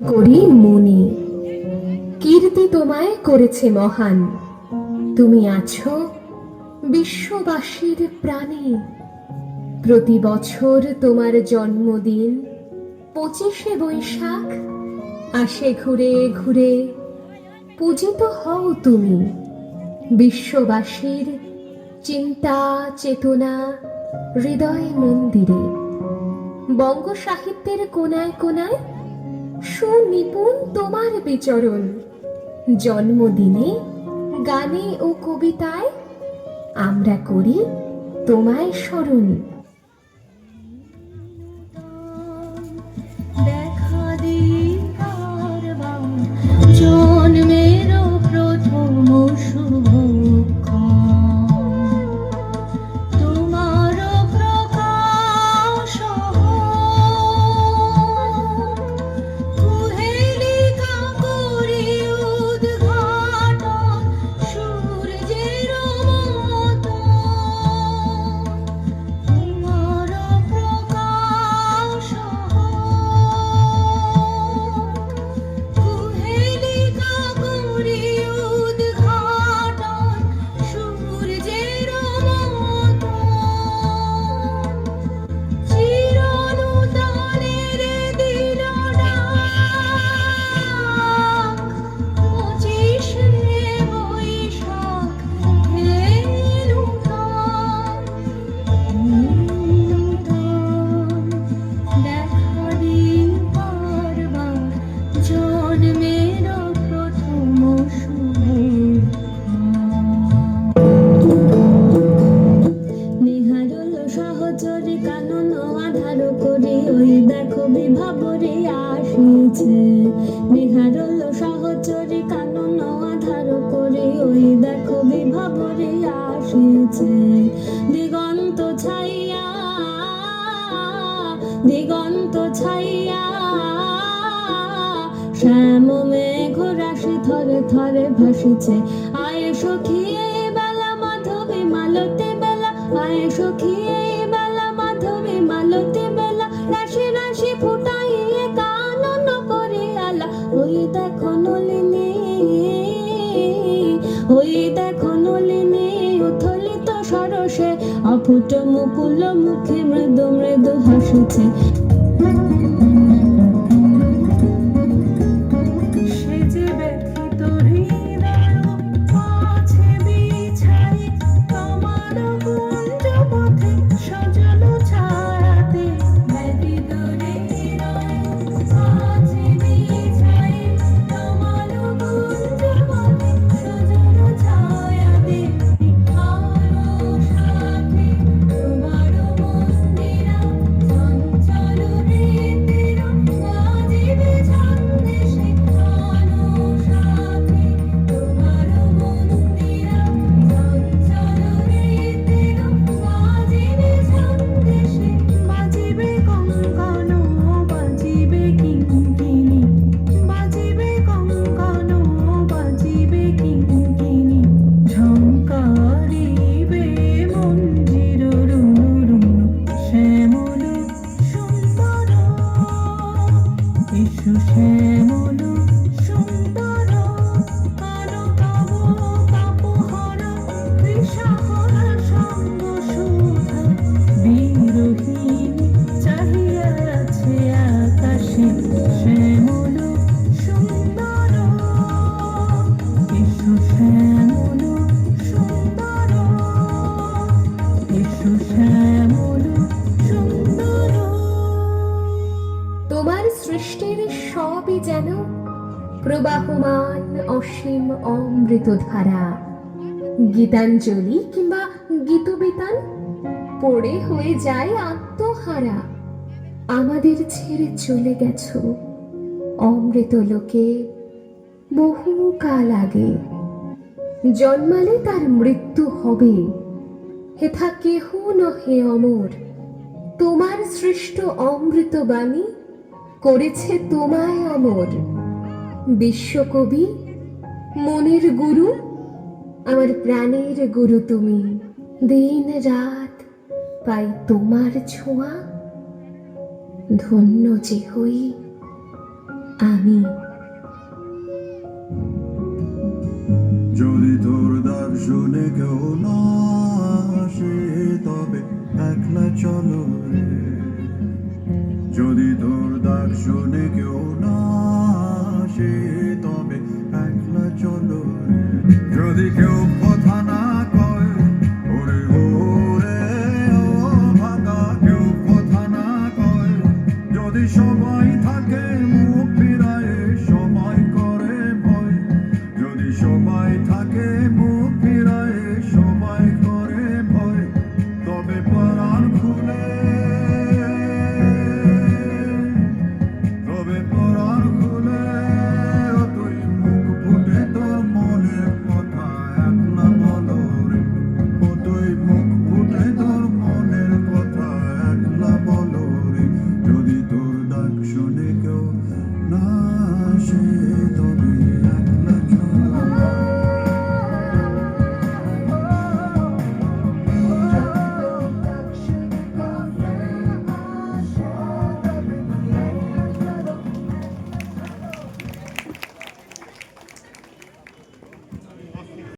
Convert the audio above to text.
করি মনে, কীর্তি তোমায় করেছে মহান। তুমি আছো বিশ্ববাসীর প্রাণে। প্রতি বছর তোমার জন্মদিন 25শে বৈশাখ আসে ঘুরে ঘুরে। পূজিত হও তুমি বিশ্ববাসীর চিন্তা চেতনা হৃদয় মন্দিরে। বঙ্গ সাহিত্যের কোনায় কোনায় সুনিপুণ তোমার বিচরণ। জন্মদিনে গানে ও কবিতায় আমরা করি তোমায় স্মরণ। দেখা দিবার জন্মের প্রথম শুভক্ষণ, তোমার প্রকাশ কুহেলিকা করি উদ্ঘাটন সূর্যের মতো। তোমার প্রকাশ কুহেলিকা করি উদ্ঘাটন সূর্যের মতো। চিরনূতনের দিল ডাক, 25শে বৈশাখ হে নূতন। দেখা দিবার জন্মের প্রথম নিহারল সহচরে কানন আধার করে ওই দেখো বিভাবরে আসিছে। নিহারল সহচরে কানন আধার করে ওই দেখো বিভাবরে আসিছে। দিগন্ত ছাইয়া দিগন্ত ছাইয়া শ্যাম মেঘ রাশি থরে থরে ভাসিছে। আয় সখী এই বেলা মাধবী মালতী বেলা, আয় সখী এই বেলা মাধবী মালতী বেলা। রাশি রাশি ফুটাইয়ে কানন করে আলা, ওই দেখো নলিনী ওই দেখো নলিনী উথলিত সরসে অফুট মুকুল মুখে মৃদু মৃদু হাসিছে। সে যে ব্যথিত হৃদয় আছে বিছাই, তোমার কুঞ্জ পথে সজল ছায়াতে। ব্যথিত হৃদয় আছে বিছাই, তোমার কুঞ্জ পথে সজল ছায়াতে। আলো সাথে তোমার মন্দিরা চঞ্চল হৃদের বাজিবে ছন্দেশে। আলো সাথে তোমার মন্দিরা চঞ্চল হৃদের বাজিবে ছন্দেশে। বাজিবে কঙ্কণ বাজিবে কিঙ্কিণী, বাজিবে কঙ্কণ বাজিবে কিঙ্কিণী। ঝঙ্কারিবে মঞ্জির রুনু রুনু শ্যামল সুন্দর। এসো শ্যামল সুন্দর, কারো তব তাপহর তৃষাহর সঙ্গ সুধা। বিরোহিণী চাহিয়া আছে আকাশে শ্যামল সুন্দর। এসো শ্যামল সুন্দর, এসো শ্যামল সুন্দর। তোমার সৃষ্টির সবই যেন প্রবাহমান অসীম অমৃত ধারা। গীতাঞ্জলি কিংবা গীতবিতান পড়ে হয়ে যায় আত্মহারা। আমাদের ছেড়ে চলে গেছো অমৃত লোকে বহু কাল আগে। জন্মালে তার মৃত্যু হবে, হেথা কেহ নহে অমর। তোমার সৃষ্ট অমৃত বাণী করেছে তোমায় অমর। বিশ্বকবি মনের গুরু, আমার প্রাণের গুরু তুমি। দিন রাত পাই তোমার ছোঁয়া, ধন্য যে হই আমি। যদি তোর ডাক শুনে কেউ